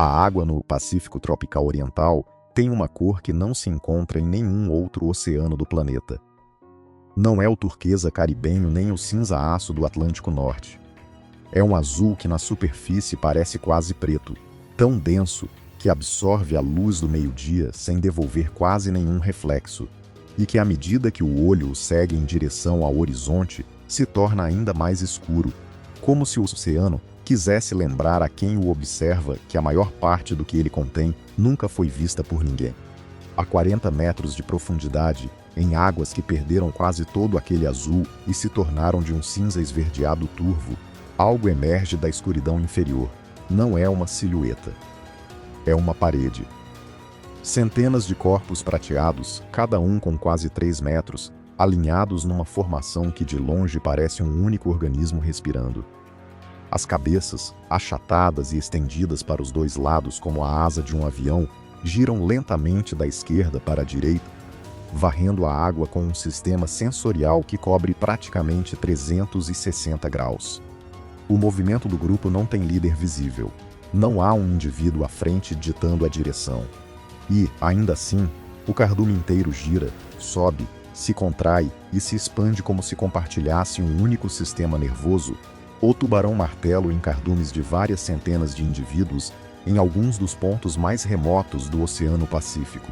A água no Pacífico tropical oriental tem uma cor que não se encontra em nenhum outro oceano do planeta. Não é o turquesa caribenho nem o cinza-aço do Atlântico Norte. É um azul que na superfície parece quase preto, tão denso que absorve a luz do meio-dia sem devolver quase nenhum reflexo, e que à medida que o olho o segue em direção ao horizonte, se torna ainda mais escuro, como se o oceano quisesse lembrar a quem o observa que a maior parte do que ele contém nunca foi vista por ninguém. A 40 metros de profundidade, em águas que perderam quase todo aquele azul e se tornaram de um cinza esverdeado turvo, algo emerge da escuridão inferior. Não é uma silhueta. É uma parede. Centenas de corpos prateados, cada um com quase 3 metros, alinhados numa formação que de longe parece um único organismo respirando. As cabeças, achatadas e estendidas para os dois lados como a asa de um avião, giram lentamente da esquerda para a direita, varrendo a água com um sistema sensorial que cobre praticamente 360 graus. O movimento do grupo não tem líder visível. Não há um indivíduo à frente ditando a direção. E, ainda assim, o cardume inteiro gira, sobe, se contrai e se expande como se compartilhasse um único sistema nervoso. O tubarão-martelo em cardumes de várias centenas de indivíduos em alguns dos pontos mais remotos do Oceano Pacífico.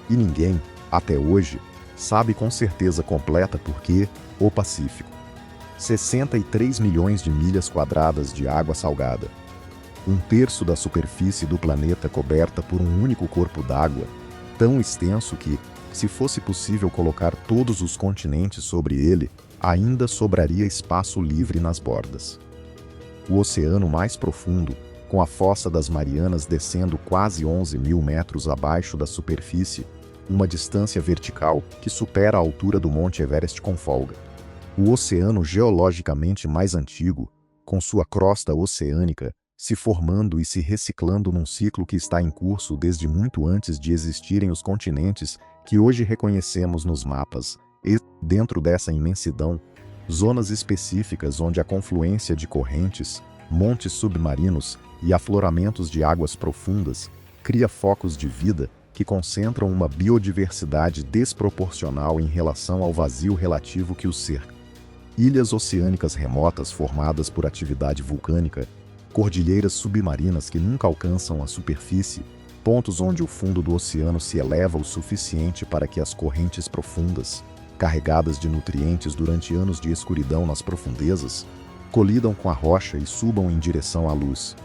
E ninguém, até hoje, sabe com certeza completa por que o Pacífico. 63 milhões de milhas quadradas de água salgada. 1/3 da superfície do planeta coberta por um único corpo d'água, tão extenso que, se fosse possível colocar todos os continentes sobre ele, ainda sobraria espaço livre nas bordas. O oceano mais profundo, com a Fossa das Marianas descendo quase 11 mil metros abaixo da superfície, uma distância vertical que supera a altura do Monte Everest com folga. O oceano geologicamente mais antigo, com sua crosta oceânica, se formando e se reciclando num ciclo que está em curso desde muito antes de existirem os continentes que hoje reconhecemos nos mapas, e, dentro dessa imensidão, zonas específicas onde a confluência de correntes, montes submarinos e afloramentos de águas profundas cria focos de vida que concentram uma biodiversidade desproporcional em relação ao vazio relativo que os cerca. Ilhas oceânicas remotas formadas por atividade vulcânica, cordilheiras submarinas que nunca alcançam a superfície, pontos onde o fundo do oceano se eleva o suficiente para que as correntes profundas, carregadas de nutrientes durante anos de escuridão nas profundezas, colidam com a rocha e subam em direção à luz.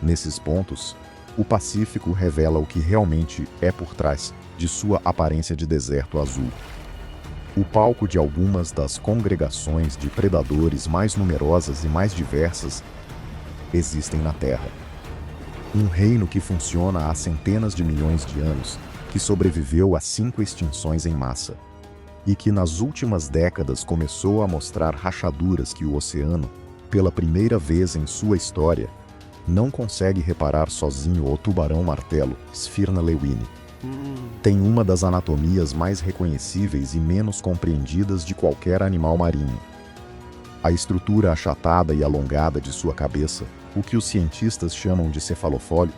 Nesses pontos, o Pacífico revela o que realmente é por trás de sua aparência de deserto azul. O palco de algumas das congregações de predadores mais numerosas e mais diversas existem na Terra. Um reino que funciona há centenas de milhões de anos, que sobreviveu a 5 extinções em massa, e que nas últimas décadas começou a mostrar rachaduras que o oceano, pela primeira vez em sua história, não consegue reparar sozinho o tubarão-martelo, Sphyrna lewini. Tem uma das anatomias mais reconhecíveis e menos compreendidas de qualquer animal marinho. A estrutura achatada e alongada de sua cabeça, o que os cientistas chamam de cefalofólio,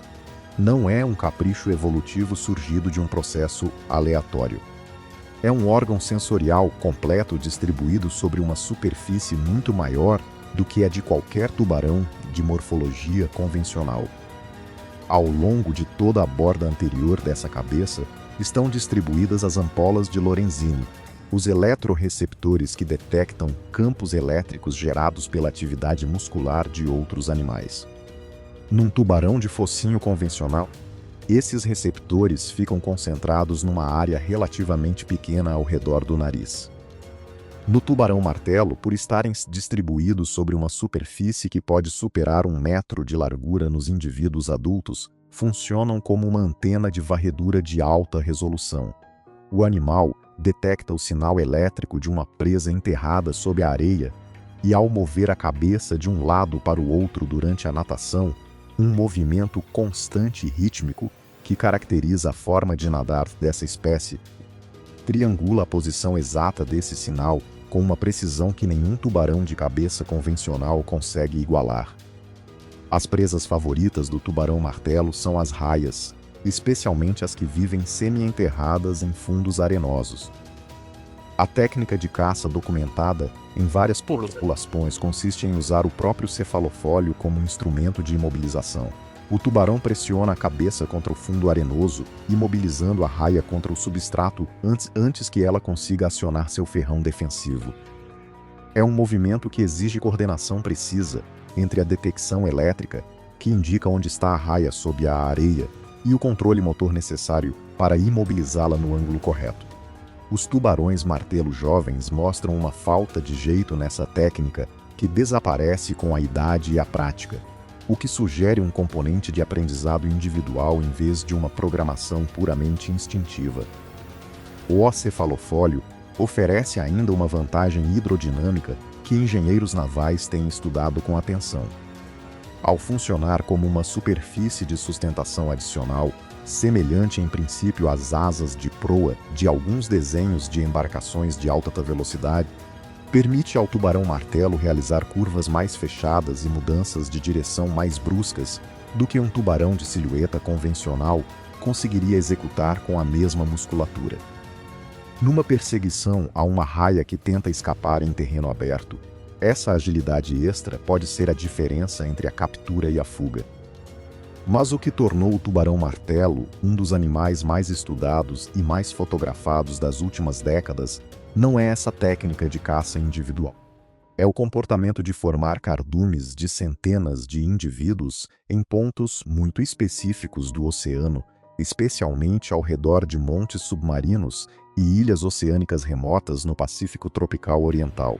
não é um capricho evolutivo surgido de um processo aleatório. É um órgão sensorial completo distribuído sobre uma superfície muito maior do que a de qualquer tubarão de morfologia convencional. Ao longo de toda a borda anterior dessa cabeça estão distribuídas as ampolas de Lorenzini, os eletroreceptores que detectam campos elétricos gerados pela atividade muscular de outros animais. Num tubarão de focinho convencional, esses receptores ficam concentrados numa área relativamente pequena ao redor do nariz. No tubarão-martelo, por estarem distribuídos sobre uma superfície que pode superar 1 metro de largura nos indivíduos adultos, funcionam como uma antena de varredura de alta resolução. O animal detecta o sinal elétrico de uma presa enterrada sob a areia e, ao mover a cabeça de um lado para o outro durante a natação, um movimento constante e rítmico que caracteriza a forma de nadar dessa espécie, triangula a posição exata desse sinal com uma precisão que nenhum tubarão de cabeça convencional consegue igualar. As presas favoritas do tubarão-martelo são as raias, especialmente as que vivem semi-enterradas em fundos arenosos. A técnica de caça documentada em várias populações consiste em usar o próprio cefalofólio como instrumento de imobilização. O tubarão pressiona a cabeça contra o fundo arenoso, imobilizando a raia contra o substrato antes que ela consiga acionar seu ferrão defensivo. É um movimento que exige coordenação precisa entre a detecção elétrica, que indica onde está a raia sob a areia, e o controle motor necessário para imobilizá-la no ângulo correto. Os tubarões-martelo jovens mostram uma falta de jeito nessa técnica que desaparece com a idade e a prática, o que sugere um componente de aprendizado individual em vez de uma programação puramente instintiva. O cefalofólio oferece ainda uma vantagem hidrodinâmica que engenheiros navais têm estudado com atenção. Ao funcionar como uma superfície de sustentação adicional, semelhante em princípio às asas de proa de alguns desenhos de embarcações de alta velocidade, permite ao tubarão-martelo realizar curvas mais fechadas e mudanças de direção mais bruscas do que um tubarão de silhueta convencional conseguiria executar com a mesma musculatura. Numa perseguição a uma raia que tenta escapar em terreno aberto, essa agilidade extra pode ser a diferença entre a captura e a fuga. Mas o que tornou o tubarão-martelo um dos animais mais estudados e mais fotografados das últimas décadas não é essa técnica de caça individual. É o comportamento de formar cardumes de centenas de indivíduos em pontos muito específicos do oceano, especialmente ao redor de montes submarinos e ilhas oceânicas remotas no Pacífico tropical oriental.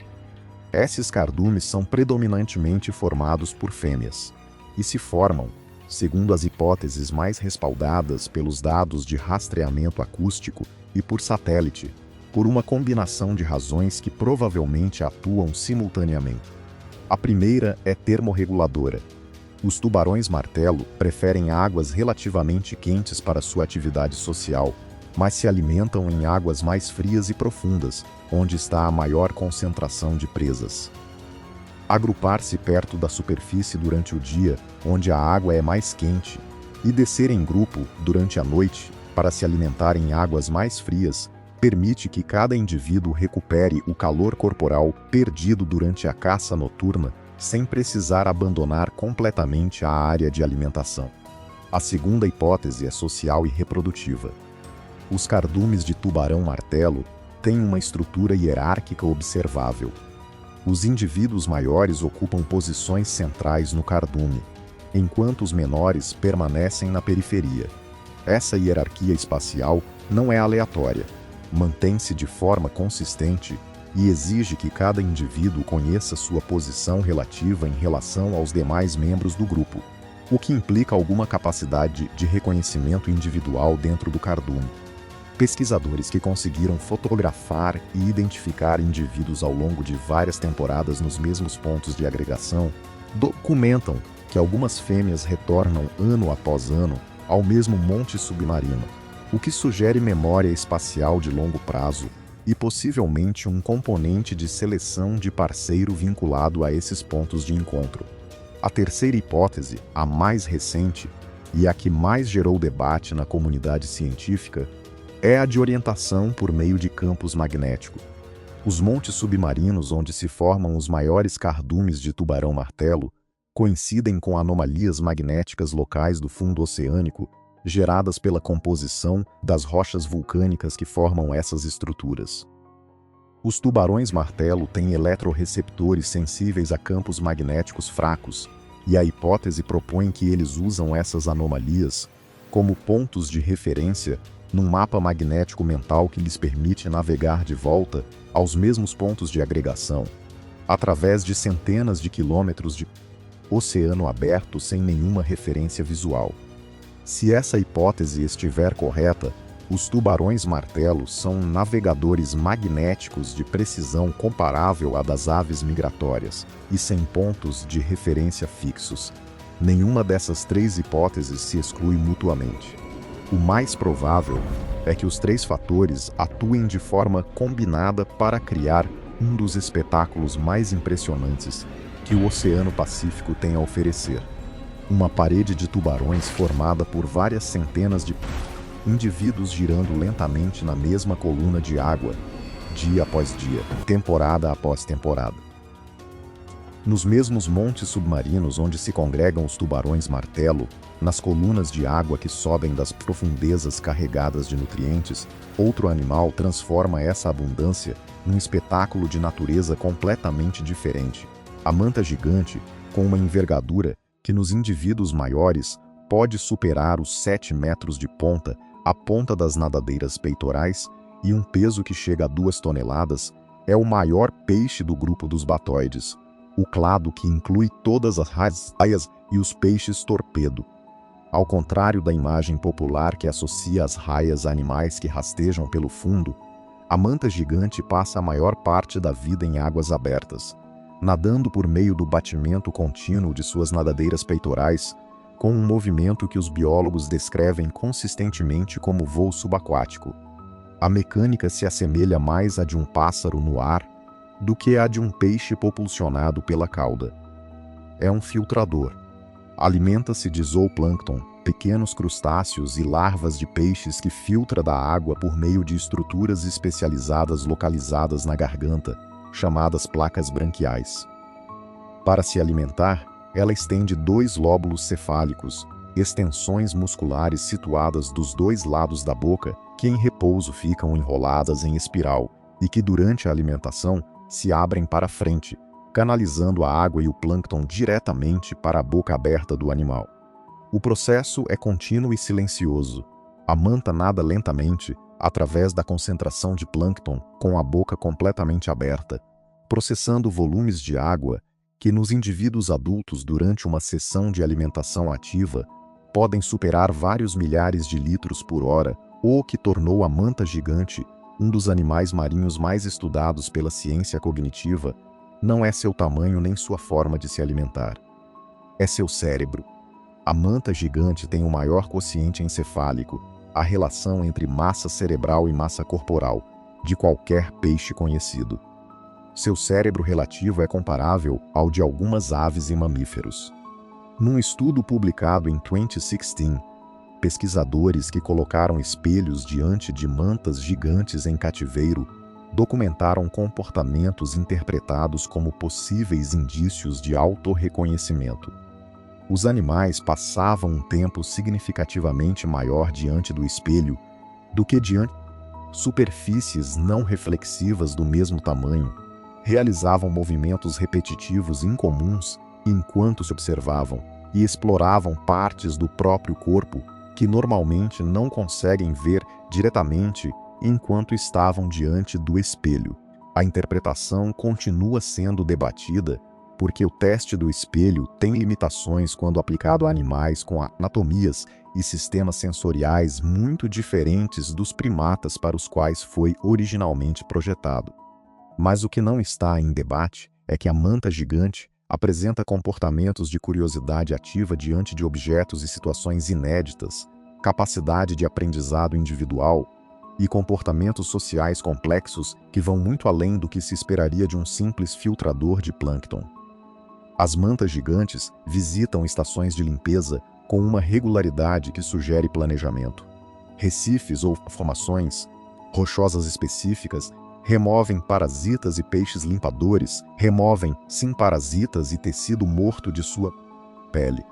Esses cardumes são predominantemente formados por fêmeas, e se formam, segundo as hipóteses mais respaldadas pelos dados de rastreamento acústico e por satélite, por uma combinação de razões que provavelmente atuam simultaneamente. A primeira é termorreguladora. Os tubarões-martelo preferem águas relativamente quentes para sua atividade social, mas se alimentam em águas mais frias e profundas, onde está a maior concentração de presas. Agrupar-se perto da superfície durante o dia, onde a água é mais quente, e descer em grupo durante a noite para se alimentar em águas mais frias, permite que cada indivíduo recupere o calor corporal perdido durante a caça noturna, sem precisar abandonar completamente a área de alimentação. A segunda hipótese é social e reprodutiva. Os cardumes de tubarão-martelo têm uma estrutura hierárquica observável. Os indivíduos maiores ocupam posições centrais no cardume, enquanto os menores permanecem na periferia. Essa hierarquia espacial não é aleatória, mantém-se de forma consistente e exige que cada indivíduo conheça sua posição relativa em relação aos demais membros do grupo, o que implica alguma capacidade de reconhecimento individual dentro do cardume. Pesquisadores que conseguiram fotografar e identificar indivíduos ao longo de várias temporadas nos mesmos pontos de agregação documentam que algumas fêmeas retornam ano após ano ao mesmo monte submarino, o que sugere memória espacial de longo prazo e possivelmente um componente de seleção de parceiro vinculado a esses pontos de encontro. A terceira hipótese, a mais recente e a que mais gerou debate na comunidade científica, é a de orientação por meio de campos magnéticos. Os montes submarinos onde se formam os maiores cardumes de tubarão-martelo coincidem com anomalias magnéticas locais do fundo oceânico geradas pela composição das rochas vulcânicas que formam essas estruturas. Os tubarões-martelo têm eletroreceptores sensíveis a campos magnéticos fracos, e a hipótese propõe que eles usam essas anomalias como pontos de referência num mapa magnético mental que lhes permite navegar de volta aos mesmos pontos de agregação, através de centenas de quilômetros de oceano aberto sem nenhuma referência visual. Se essa hipótese estiver correta, os tubarões-martelo são navegadores magnéticos de precisão comparável à das aves migratórias e sem pontos de referência fixos. Nenhuma dessas três hipóteses se exclui mutuamente. O mais provável é que os três fatores atuem de forma combinada para criar um dos espetáculos mais impressionantes que o Oceano Pacífico tem a oferecer. Uma parede de tubarões formada por várias centenas de indivíduos girando lentamente na mesma coluna de água, dia após dia, temporada após temporada. Nos mesmos montes submarinos onde se congregam os tubarões-martelo, nas colunas de água que sobem das profundezas carregadas de nutrientes, outro animal transforma essa abundância num espetáculo de natureza completamente diferente. A manta gigante, com uma envergadura que nos indivíduos maiores pode superar os 7 metros de ponta, a ponta das nadadeiras peitorais, e um peso que chega a 2 toneladas, é o maior peixe do grupo dos batóides, o clado que inclui todas as raias e os peixes torpedo. Ao contrário da imagem popular que associa as raias a animais que rastejam pelo fundo, a manta gigante passa a maior parte da vida em águas abertas, nadando por meio do batimento contínuo de suas nadadeiras peitorais, com um movimento que os biólogos descrevem consistentemente como voo subaquático. A mecânica se assemelha mais à de um pássaro no ar do que à de um peixe propulsionado pela cauda. É um filtrador. Alimenta-se de zooplâncton, pequenos crustáceos e larvas de peixes que filtra da água por meio de estruturas especializadas localizadas na garganta, chamadas placas branquiais. Para se alimentar, ela estende 2 lóbulos cefálicos, extensões musculares situadas dos 2 lados da boca, que em repouso ficam enroladas em espiral, e que durante a alimentação se abrem para frente, canalizando a água e o plâncton diretamente para a boca aberta do animal. O processo é contínuo e silencioso. A manta nada lentamente, através da concentração de plâncton, com a boca completamente aberta, processando volumes de água que nos indivíduos adultos durante uma sessão de alimentação ativa podem superar vários milhares de litros por hora, o que tornou a manta gigante um dos animais marinhos mais estudados pela ciência cognitiva. Não é seu tamanho nem sua forma de se alimentar. É seu cérebro. A manta gigante tem o maior quociente encefálico, a relação entre massa cerebral e massa corporal, de qualquer peixe conhecido. Seu cérebro relativo é comparável ao de algumas aves e mamíferos. Num estudo publicado em 2016, pesquisadores que colocaram espelhos diante de mantas gigantes em cativeiro documentaram comportamentos interpretados como possíveis indícios de autorreconhecimento. Os animais passavam um tempo significativamente maior diante do espelho do que diante de superfícies não reflexivas do mesmo tamanho, realizavam movimentos repetitivos incomuns enquanto se observavam e exploravam partes do próprio corpo que normalmente não conseguem ver diretamente enquanto estavam diante do espelho. A interpretação continua sendo debatida porque o teste do espelho tem limitações quando aplicado a animais com anatomias e sistemas sensoriais muito diferentes dos primatas para os quais foi originalmente projetado. Mas o que não está em debate é que a manta gigante apresenta comportamentos de curiosidade ativa diante de objetos e situações inéditas, capacidade de aprendizado individual e comportamentos sociais complexos que vão muito além do que se esperaria de um simples filtrador de plâncton. As mantas gigantes visitam estações de limpeza com uma regularidade que sugere planejamento. Recifes ou formações rochosas específicas removem parasitas e peixes limpadores, removem parasitas e tecido morto de sua pele.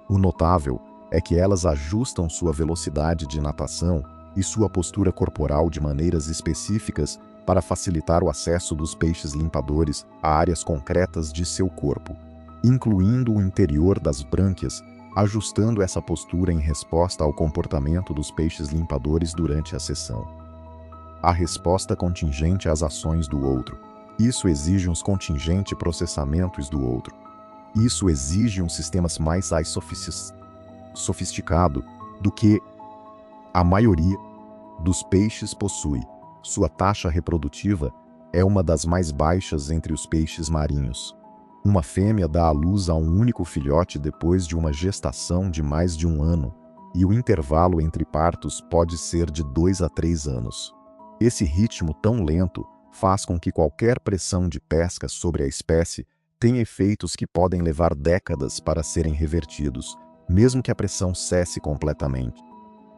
O notável é que elas ajustam sua velocidade de natação e sua postura corporal de maneiras específicas para facilitar o acesso dos peixes limpadores a áreas concretas de seu corpo, incluindo o interior das brânquias, ajustando essa postura em resposta ao comportamento dos peixes limpadores durante a sessão. A resposta contingente às ações do outro. Isso exige uns contingentes processamentos do outro. Isso exige um sistema mais sofisticado do que a maioria dos peixes possui. Sua taxa reprodutiva é uma das mais baixas entre os peixes marinhos. Uma fêmea dá à luz a um único filhote depois de uma gestação de mais de 1 ano, e o intervalo entre partos pode ser de 2 a 3 anos. Esse ritmo tão lento faz com que qualquer pressão de pesca sobre a espécie tem efeitos que podem levar décadas para serem revertidos, mesmo que a pressão cesse completamente.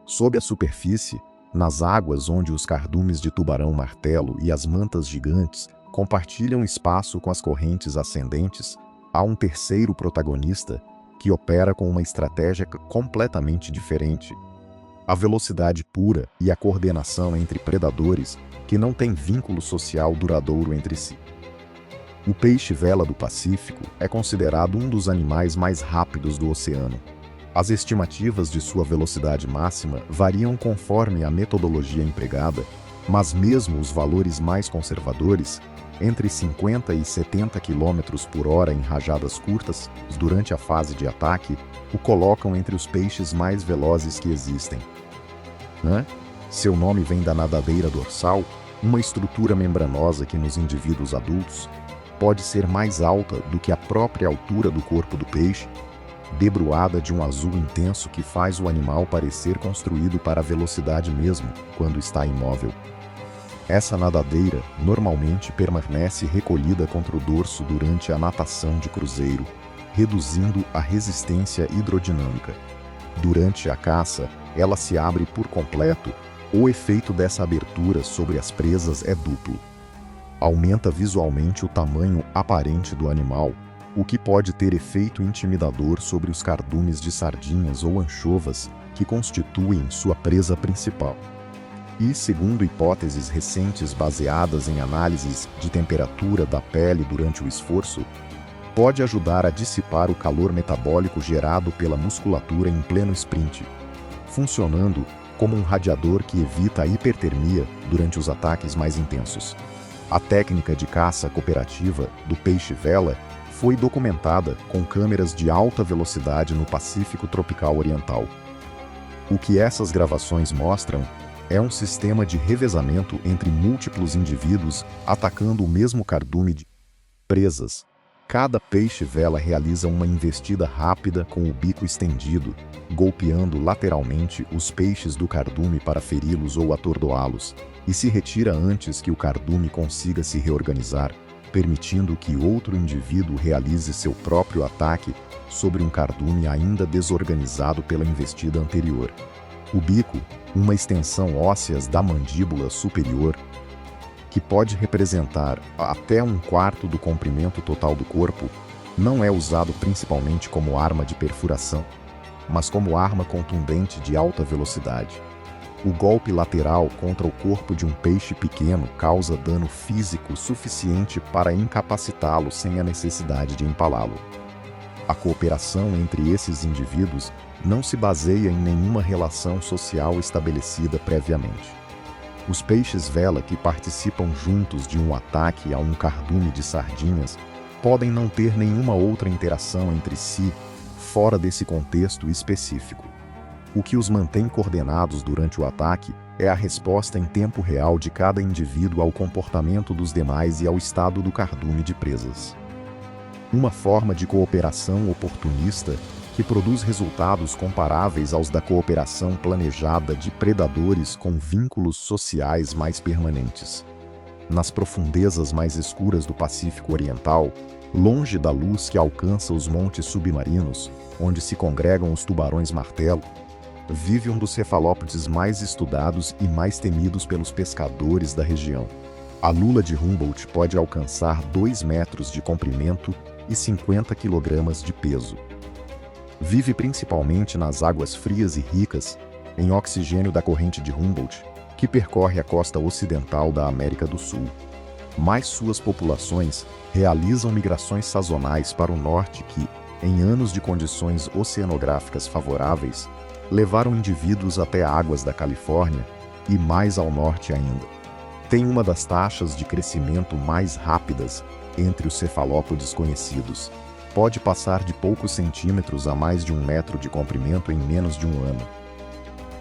Sob a superfície, nas águas onde os cardumes de tubarão-martelo e as mantas gigantes compartilham espaço com as correntes ascendentes, há um terceiro protagonista que opera com uma estratégia completamente diferente: a velocidade pura e a coordenação entre predadores que não têm vínculo social duradouro entre si. O peixe-vela do Pacífico é considerado um dos animais mais rápidos do oceano. As estimativas de sua velocidade máxima variam conforme a metodologia empregada, mas mesmo os valores mais conservadores, entre 50 e 70 km por hora em rajadas curtas, durante a fase de ataque, o colocam entre os peixes mais velozes que existem. Seu nome vem da nadadeira dorsal, uma estrutura membranosa que nos indivíduos adultos pode ser mais alta do que a própria altura do corpo do peixe, debruada de um azul intenso que faz o animal parecer construído para a velocidade mesmo quando está imóvel. Essa nadadeira normalmente permanece recolhida contra o dorso durante a natação de cruzeiro, reduzindo a resistência hidrodinâmica. Durante a caça, ela se abre por completo. O efeito dessa abertura sobre as presas é duplo. Aumenta visualmente o tamanho aparente do animal, o que pode ter efeito intimidador sobre os cardumes de sardinhas ou anchovas que constituem sua presa principal. E, segundo hipóteses recentes baseadas em análises de temperatura da pele durante o esforço, pode ajudar a dissipar o calor metabólico gerado pela musculatura em pleno sprint, funcionando como um radiador que evita a hipertermia durante os ataques mais intensos. A técnica de caça cooperativa do peixe-vela foi documentada com câmeras de alta velocidade no Pacífico tropical oriental. O que essas gravações mostram é um sistema de revezamento entre múltiplos indivíduos atacando o mesmo cardume de presas. Cada peixe-vela realiza uma investida rápida com o bico estendido, golpeando lateralmente os peixes do cardume para feri-los ou atordoá-los, e se retira antes que o cardume consiga se reorganizar, permitindo que outro indivíduo realize seu próprio ataque sobre um cardume ainda desorganizado pela investida anterior. O bico, uma extensão óssea da mandíbula superior, que pode representar até 1/4 do comprimento total do corpo, não é usado principalmente como arma de perfuração, mas como arma contundente de alta velocidade. O golpe lateral contra o corpo de um peixe pequeno causa dano físico suficiente para incapacitá-lo sem a necessidade de empalá-lo. A cooperação entre esses indivíduos não se baseia em nenhuma relação social estabelecida previamente. Os peixes-vela que participam juntos de um ataque a um cardume de sardinhas podem não ter nenhuma outra interação entre si fora desse contexto específico. O que os mantém coordenados durante o ataque é a resposta em tempo real de cada indivíduo ao comportamento dos demais e ao estado do cardume de presas. Uma forma de cooperação oportunista que produz resultados comparáveis aos da cooperação planejada de predadores com vínculos sociais mais permanentes. Nas profundezas mais escuras do Pacífico Oriental, longe da luz que alcança os montes submarinos, onde se congregam os tubarões-martelo, vive um dos cefalópodes mais estudados e mais temidos pelos pescadores da região. A lula de Humboldt pode alcançar 2 metros de comprimento e 50 kg de peso. Vive principalmente nas águas frias e ricas em oxigênio da corrente de Humboldt, que percorre a costa ocidental da América do Sul. Mas suas populações realizam migrações sazonais para o norte que, em anos de condições oceanográficas favoráveis, levaram indivíduos até águas da Califórnia e mais ao norte ainda. Tem uma das taxas de crescimento mais rápidas entre os cefalópodes conhecidos. Pode passar de poucos centímetros a mais de 1 metro de comprimento em menos de um ano.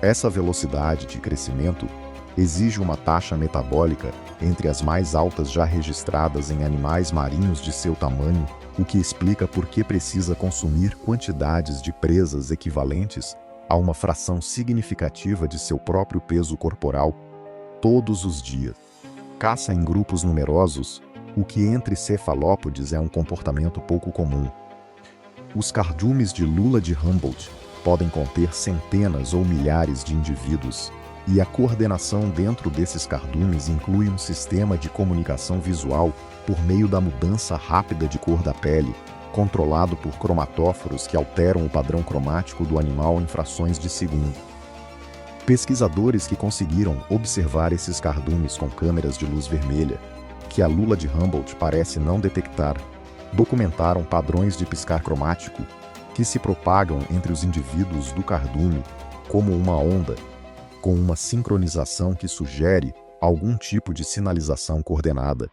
Essa velocidade de crescimento exige uma taxa metabólica entre as mais altas já registradas em animais marinhos de seu tamanho, o que explica por que precisa consumir quantidades de presas equivalentes a uma fração significativa de seu próprio peso corporal todos os dias. Caça em grupos numerosos, o que entre cefalópodes é um comportamento pouco comum. Os cardumes de lula de Humboldt podem conter centenas ou milhares de indivíduos, e a coordenação dentro desses cardumes inclui um sistema de comunicação visual por meio da mudança rápida de cor da pele, controlado por cromatóforos que alteram o padrão cromático do animal em frações de segundo. Pesquisadores que conseguiram observar esses cardumes com câmeras de luz vermelha, que a lula de Humboldt parece não detectar, documentaram padrões de piscar cromático que se propagam entre os indivíduos do cardume como uma onda, com uma sincronização que sugere algum tipo de sinalização coordenada.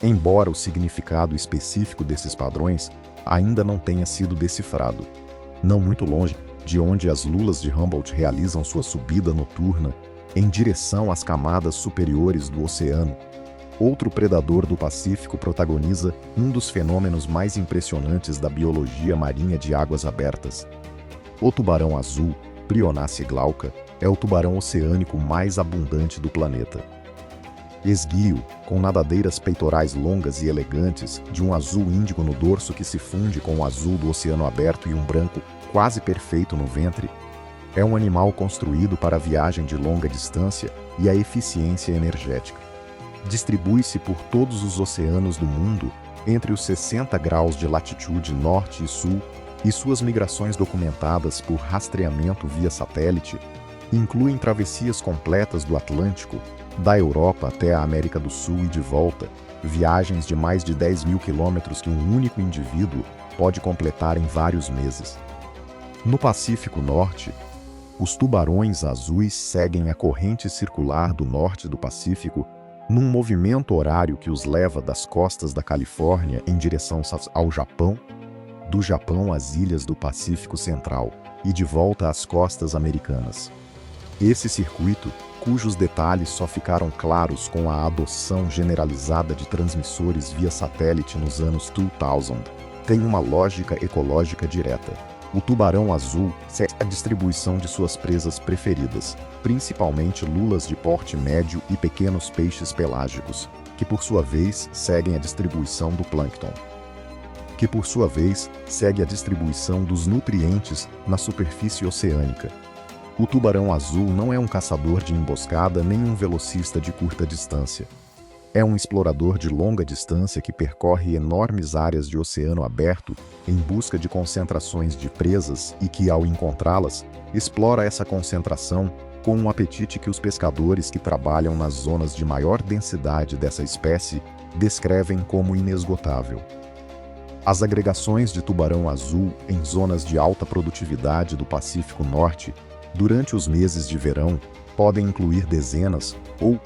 Embora o significado específico desses padrões ainda não tenha sido decifrado, não muito longe de onde as lulas de Humboldt realizam sua subida noturna em direção às camadas superiores do oceano, outro predador do Pacífico protagoniza um dos fenômenos mais impressionantes da biologia marinha de águas abertas. O tubarão azul, Prionace glauca, é o tubarão oceânico mais abundante do planeta. Esguio, com nadadeiras peitorais longas e elegantes, de um azul índigo no dorso que se funde com o azul do oceano aberto e um branco quase perfeito no ventre, é um animal construído para a viagem de longa distância e a eficiência energética. Distribui-se por todos os oceanos do mundo entre os 60 graus de latitude norte e sul, e suas migrações documentadas por rastreamento via satélite incluem travessias completas do Atlântico, da Europa até a América do Sul e de volta, viagens de mais de 10 mil quilômetros que um único indivíduo pode completar em vários meses. No Pacífico Norte, os tubarões azuis seguem a corrente circular do norte do Pacífico num movimento horário que os leva das costas da Califórnia em direção ao Japão, do Japão às ilhas do Pacífico Central e de volta às costas americanas. Esse circuito, cujos detalhes só ficaram claros com a adoção generalizada de transmissores via satélite nos anos 2000, tem uma lógica ecológica direta. O tubarão azul segue a distribuição de suas presas preferidas, principalmente lulas de porte médio e pequenos peixes pelágicos, que por sua vez seguem a distribuição do plâncton, que por sua vez segue a distribuição dos nutrientes na superfície oceânica. O tubarão azul não é um caçador de emboscada nem um velocista de curta distância. É um explorador de longa distância que percorre enormes áreas de oceano aberto em busca de concentrações de presas e que, ao encontrá-las, explora essa concentração com um apetite que os pescadores que trabalham nas zonas de maior densidade dessa espécie descrevem como inesgotável. As agregações de tubarão azul em zonas de alta produtividade do Pacífico Norte, durante os meses de verão, podem incluir dezenas ou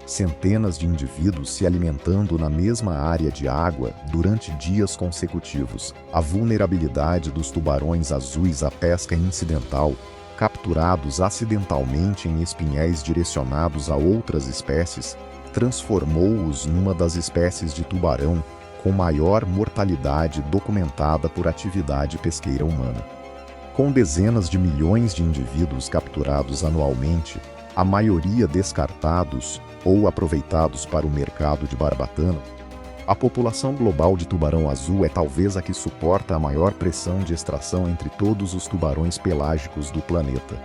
centenas de indivíduos se alimentando na mesma área de água durante dias consecutivos. A vulnerabilidade dos tubarões azuis à pesca incidental, capturados acidentalmente em espinhéis direcionados a outras espécies, transformou-os numa das espécies de tubarão com maior mortalidade documentada por atividade pesqueira humana. Com dezenas de milhões de indivíduos capturados anualmente, a maioria descartados ou aproveitados para o mercado de barbatana, a população global de tubarão azul é talvez a que suporta a maior pressão de extração entre todos os tubarões pelágicos do planeta.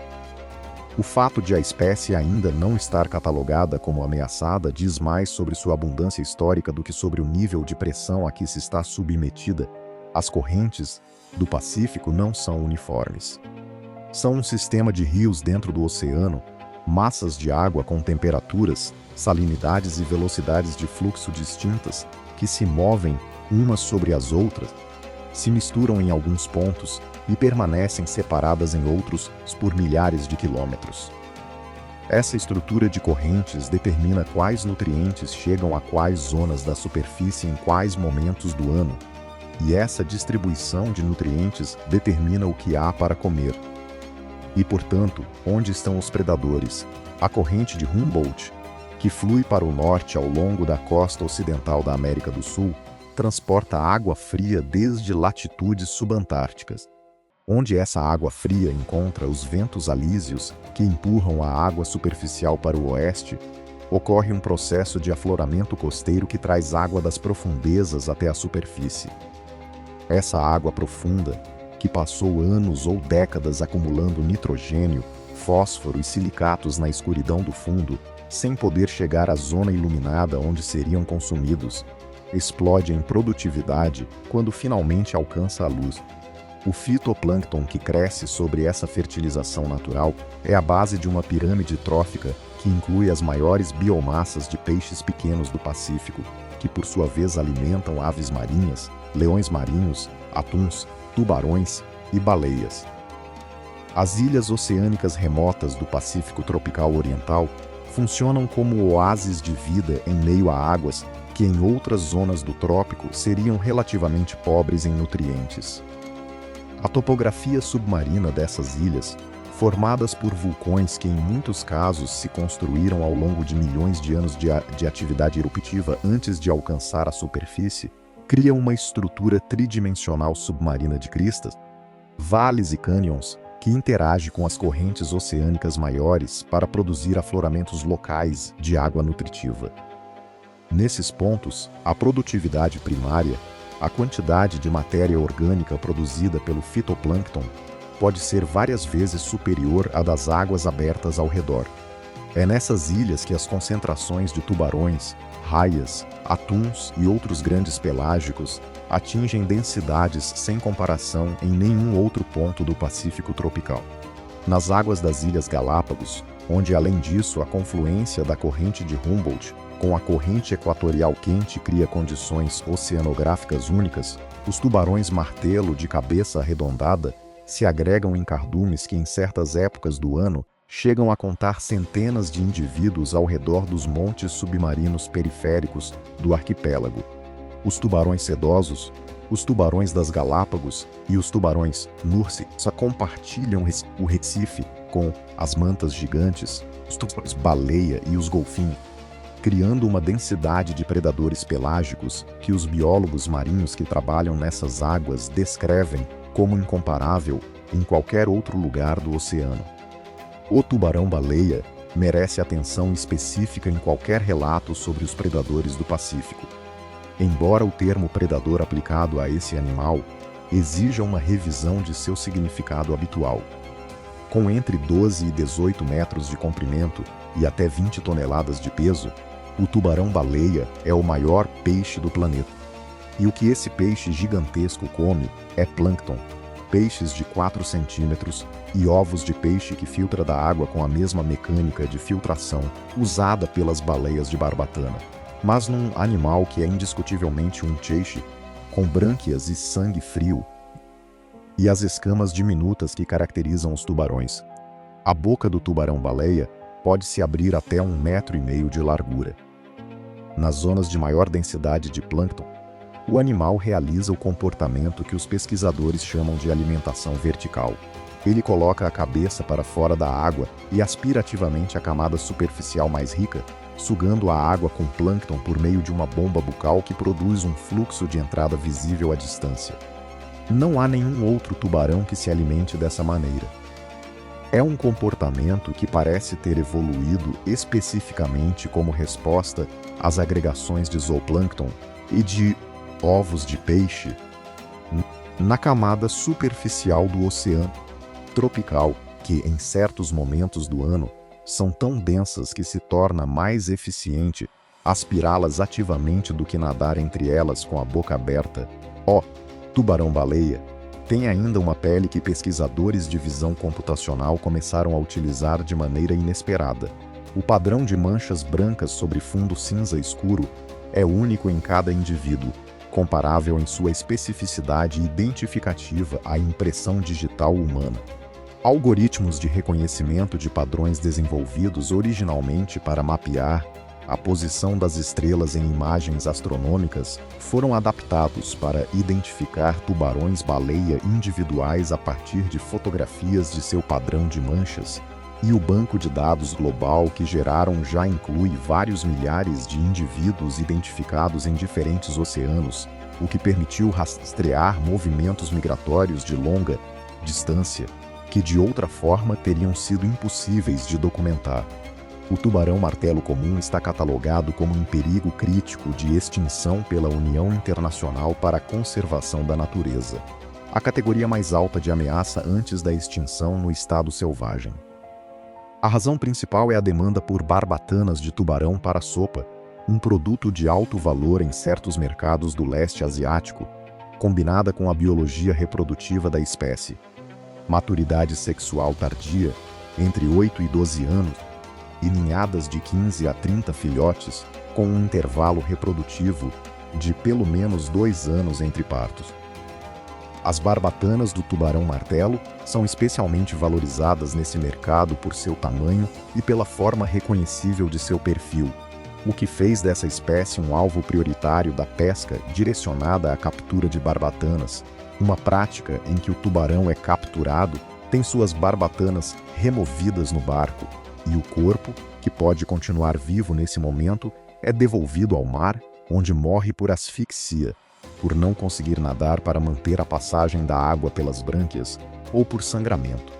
O fato de a espécie ainda não estar catalogada como ameaçada diz mais sobre sua abundância histórica do que sobre o nível de pressão a que se está submetida. As correntes do Pacífico não são uniformes. São um sistema de rios dentro do oceano, massas de água com temperaturas, salinidades e velocidades de fluxo distintas, que se movem umas sobre as outras, se misturam em alguns pontos e permanecem separadas em outros por milhares de quilômetros. Essa estrutura de correntes determina quais nutrientes chegam a quais zonas da superfície em quais momentos do ano, e essa distribuição de nutrientes determina o que há para comer. E, portanto, onde estão os predadores? A corrente de Humboldt, que flui para o norte ao longo da costa ocidental da América do Sul, transporta água fria desde latitudes subantárticas, onde essa água fria encontra os ventos alísios que empurram a água superficial para o oeste. ocorre um processo de afloramento costeiro que traz água das profundezas até a superfície. Essa água profunda, que passou anos ou décadas acumulando nitrogênio, fósforo e silicatos na escuridão do fundo, sem poder chegar à zona iluminada onde seriam consumidos, explode em produtividade quando finalmente alcança a luz. O fitoplâncton que cresce sobre essa fertilização natural é a base de uma pirâmide trófica que inclui as maiores biomassas de peixes pequenos do Pacífico, que por sua vez alimentam aves marinhas, leões marinhos, atuns, tubarões e baleias. As ilhas oceânicas remotas do Pacífico tropical oriental funcionam como oásis de vida em meio a águas que em outras zonas do trópico seriam relativamente pobres em nutrientes. A topografia submarina dessas ilhas, formadas por vulcões que em muitos casos se construíram ao longo de milhões de anos de atividade eruptiva antes de alcançar a superfície, cria uma estrutura tridimensional submarina de cristas, vales e cânions, que interage com as correntes oceânicas maiores para produzir afloramentos locais de água nutritiva. Nesses pontos, a produtividade primária, a quantidade de matéria orgânica produzida pelo fitoplâncton, pode ser várias vezes superior à das águas abertas ao redor. É nessas ilhas que as concentrações de tubarões, raias, atuns e outros grandes pelágicos atingem densidades sem comparação em nenhum outro ponto do Pacífico tropical. Nas águas das Ilhas Galápagos, onde além disso a confluência da corrente de Humboldt com a corrente equatorial quente cria condições oceanográficas únicas, os tubarões martelo de cabeça arredondada se agregam em cardumes que em certas épocas do ano chegam a contar centenas de indivíduos ao redor dos montes submarinos periféricos do arquipélago. Os tubarões sedosos, os tubarões das Galápagos e os tubarões Nurse só compartilham o recife com as mantas gigantes, os tubarões baleia e os golfinhos, criando uma densidade de predadores pelágicos que os biólogos marinhos que trabalham nessas águas descrevem como incomparável em qualquer outro lugar do oceano. O tubarão-baleia merece atenção específica em qualquer relato sobre os predadores do Pacífico. Embora o termo predador aplicado a esse animal exija uma revisão de seu significado habitual. Com entre 12 e 18 metros de comprimento e até 20 toneladas de peso, o tubarão-baleia é o maior peixe do planeta. E o que esse peixe gigantesco come é plâncton, peixes de 4 centímetros e ovos de peixe que filtra da água com a mesma mecânica de filtração usada pelas baleias de barbatana, mas num animal que é indiscutivelmente um peixe, com brânquias e sangue frio, e as escamas diminutas que caracterizam os tubarões. A boca do tubarão-baleia pode se abrir até 1,5 metros de largura. Nas zonas de maior densidade de plâncton, o animal realiza o comportamento que os pesquisadores chamam de alimentação vertical. Ele coloca a cabeça para fora da água e aspira ativamente a camada superficial mais rica, sugando a água com plâncton por meio de uma bomba bucal que produz um fluxo de entrada visível à distância. Não há nenhum outro tubarão que se alimente dessa maneira. É um comportamento que parece ter evoluído especificamente como resposta às agregações de zooplâncton e de ovos de peixe na camada superficial do oceano tropical, que em certos momentos do ano são tão densas que se torna mais eficiente aspirá-las ativamente do que nadar entre elas com a boca aberta. O tubarão-baleia tem ainda uma pele que pesquisadores de visão computacional começaram a utilizar de maneira inesperada. O padrão de manchas brancas sobre fundo cinza escuro é único em cada indivíduo, comparável em sua especificidade identificativa à impressão digital humana. Algoritmos de reconhecimento de padrões desenvolvidos originalmente para mapear a posição das estrelas em imagens astronômicas foram adaptados para identificar tubarões-baleia individuais a partir de fotografias de seu padrão de manchas, e o banco de dados global que geraram já inclui vários milhares de indivíduos identificados em diferentes oceanos, o que permitiu rastrear movimentos migratórios de longa distância, que de outra forma teriam sido impossíveis de documentar. O tubarão-martelo comum está catalogado como em perigo crítico de extinção pela União Internacional para a Conservação da Natureza, a categoria mais alta de ameaça antes da extinção no estado selvagem. A razão principal é a demanda por barbatanas de tubarão para sopa, um produto de alto valor em certos mercados do leste asiático, combinada com a biologia reprodutiva da espécie. Maturidade sexual tardia, entre 8 e 12 anos, e ninhadas de 15 a 30 filhotes, com um intervalo reprodutivo de pelo menos 2 anos entre partos. As barbatanas do tubarão-martelo são especialmente valorizadas nesse mercado por seu tamanho e pela forma reconhecível de seu perfil, o que fez dessa espécie um alvo prioritário da pesca direcionada à captura de barbatanas, uma prática em que o tubarão é capturado, tem suas barbatanas removidas no barco, e o corpo, que pode continuar vivo nesse momento, é devolvido ao mar, onde morre por asfixia, por não conseguir nadar para manter a passagem da água pelas brânquias, ou por sangramento.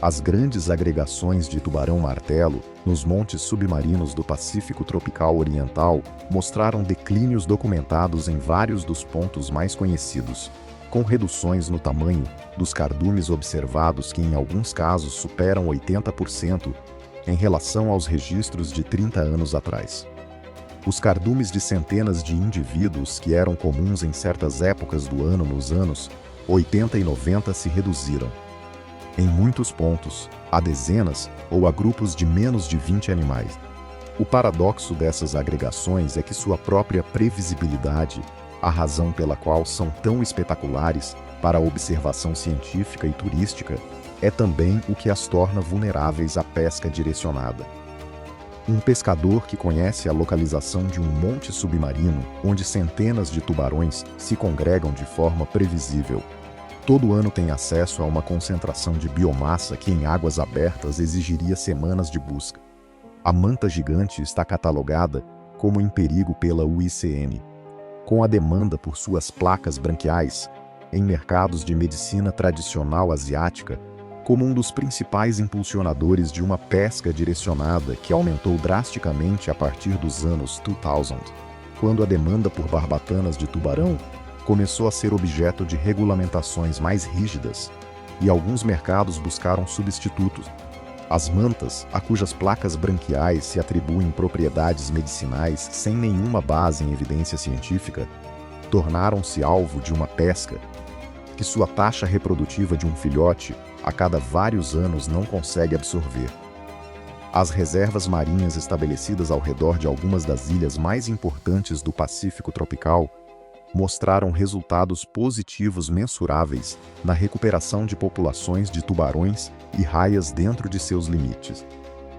As grandes agregações de tubarão-martelo nos montes submarinos do Pacífico tropical oriental mostraram declínios documentados em vários dos pontos mais conhecidos, com reduções no tamanho dos cardumes observados que em alguns casos superam 80% em relação aos registros de 30 anos atrás. Os cardumes de centenas de indivíduos que eram comuns em certas épocas do ano nos anos 80 e 90 se reduziram, em muitos pontos, a dezenas ou a grupos de menos de 20 animais. O paradoxo dessas agregações é que sua própria previsibilidade, a razão pela qual são tão espetaculares para a observação científica e turística, é também o que as torna vulneráveis à pesca direcionada. Um pescador que conhece a localização de um monte submarino onde centenas de tubarões se congregam de forma previsível, todo ano tem acesso a uma concentração de biomassa que em águas abertas exigiria semanas de busca. A manta gigante está catalogada como em perigo pela UICN, com a demanda por suas placas branquiais em mercados de medicina tradicional asiática como um dos principais impulsionadores de uma pesca direcionada que aumentou drasticamente a partir dos anos 2000, quando a demanda por barbatanas de tubarão começou a ser objeto de regulamentações mais rígidas, e alguns mercados buscaram substitutos. As mantas, a cujas placas branquiais se atribuem propriedades medicinais sem nenhuma base em evidência científica, tornaram-se alvo de uma pesca que sua taxa reprodutiva de um filhote a cada vários anos não consegue absorver. As reservas marinhas estabelecidas ao redor de algumas das ilhas mais importantes do Pacífico tropical mostraram resultados positivos mensuráveis na recuperação de populações de tubarões e raias dentro de seus limites.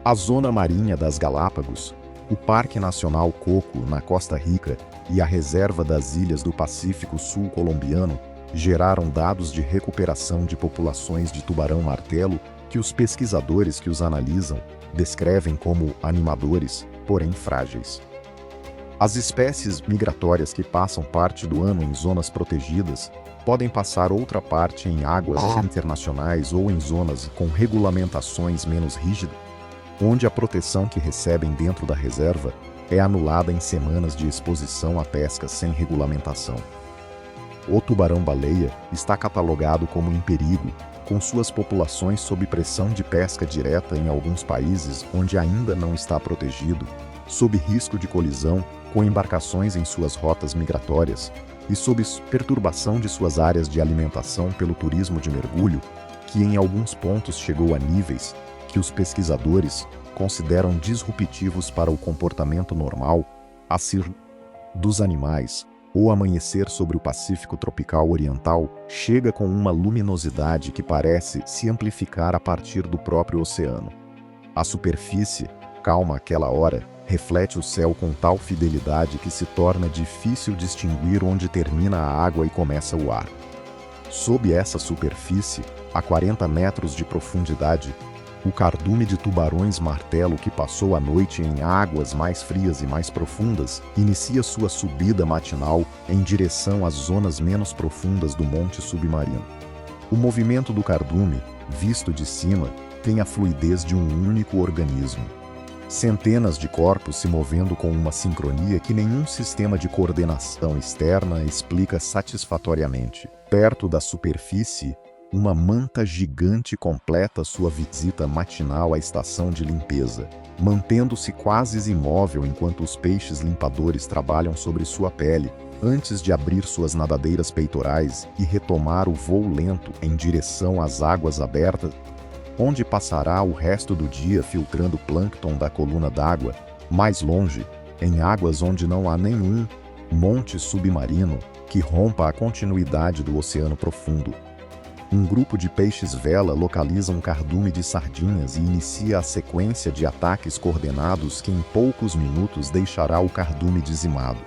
A Zona Marinha das Galápagos, o Parque Nacional Coco, na Costa Rica, e a Reserva das Ilhas do Pacífico Sul colombiano geraram dados de recuperação de populações de tubarão-martelo que os pesquisadores que os analisam descrevem como animadores, porém frágeis. As espécies migratórias que passam parte do ano em zonas protegidas podem passar outra parte em águas internacionais ou em zonas com regulamentações menos rígidas, onde a proteção que recebem dentro da reserva é anulada em semanas de exposição à pesca sem regulamentação. O tubarão-baleia está catalogado como em perigo, com suas populações sob pressão de pesca direta em alguns países onde ainda não está protegido, sob risco de colisão com embarcações em suas rotas migratórias e sob perturbação de suas áreas de alimentação pelo turismo de mergulho, que em alguns pontos chegou a níveis que os pesquisadores consideram disruptivos para o comportamento normal dos animais. O amanhecer sobre o Pacífico tropical oriental chega com uma luminosidade que parece se amplificar a partir do próprio oceano. A superfície, calma àquela hora, reflete o céu com tal fidelidade que se torna difícil distinguir onde termina a água e começa o ar. Sob essa superfície, a 40 metros de profundidade, o cardume de tubarões-martelo que passou a noite em águas mais frias e mais profundas inicia sua subida matinal em direção às zonas menos profundas do monte submarino. O movimento do cardume, visto de cima, tem a fluidez de um único organismo. Centenas de corpos se movendo com uma sincronia que nenhum sistema de coordenação externa explica satisfatoriamente. Perto da superfície, uma manta gigante completa sua visita matinal à estação de limpeza, mantendo-se quase imóvel enquanto os peixes limpadores trabalham sobre sua pele, antes de abrir suas nadadeiras peitorais e retomar o voo lento em direção às águas abertas, onde passará o resto do dia filtrando plâncton da coluna d'água, mais longe, em águas onde não há nenhum monte submarino que rompa a continuidade do oceano profundo. Um grupo de peixes-vela localiza um cardume de sardinhas e inicia a sequência de ataques coordenados que em poucos minutos deixará o cardume dizimado.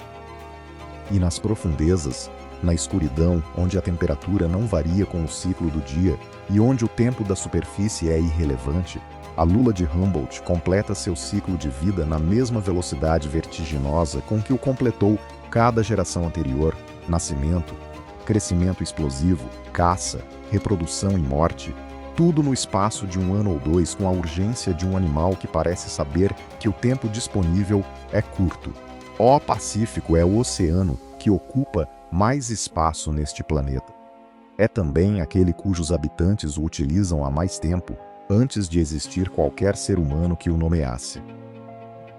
E nas profundezas, na escuridão, onde a temperatura não varia com o ciclo do dia e onde o tempo da superfície é irrelevante, a lula de Humboldt completa seu ciclo de vida na mesma velocidade vertiginosa com que o completou cada geração anterior: nascimento, crescimento explosivo, caça, reprodução e morte, tudo no espaço de um ano ou dois, com a urgência de um animal que parece saber que o tempo disponível é curto. O Pacífico é o oceano que ocupa mais espaço neste planeta. É também aquele cujos habitantes o utilizam há mais tempo, antes de existir qualquer ser humano que o nomeasse.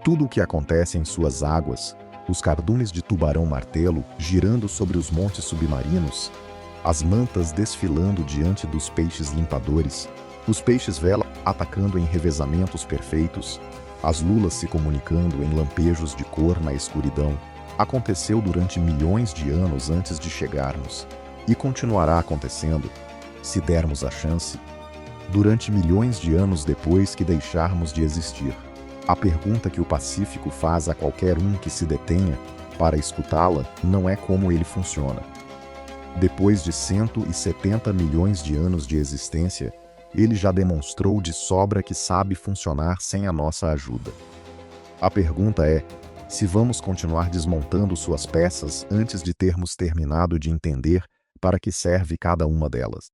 Tudo o que acontece em suas águas, os cardumes de tubarão-martelo girando sobre os montes submarinos, as mantas desfilando diante dos peixes limpadores, os peixes-vela atacando em revezamentos perfeitos, as lulas se comunicando em lampejos de cor na escuridão, aconteceu durante milhões de anos antes de chegarmos, e continuará acontecendo, se dermos a chance, durante milhões de anos depois que deixarmos de existir. A pergunta que o Pacífico faz a qualquer um que se detenha para escutá-la não é como ele funciona. Depois de 170 milhões de anos de existência, ele já demonstrou de sobra que sabe funcionar sem a nossa ajuda. A pergunta é se vamos continuar desmontando suas peças antes de termos terminado de entender para que serve cada uma delas.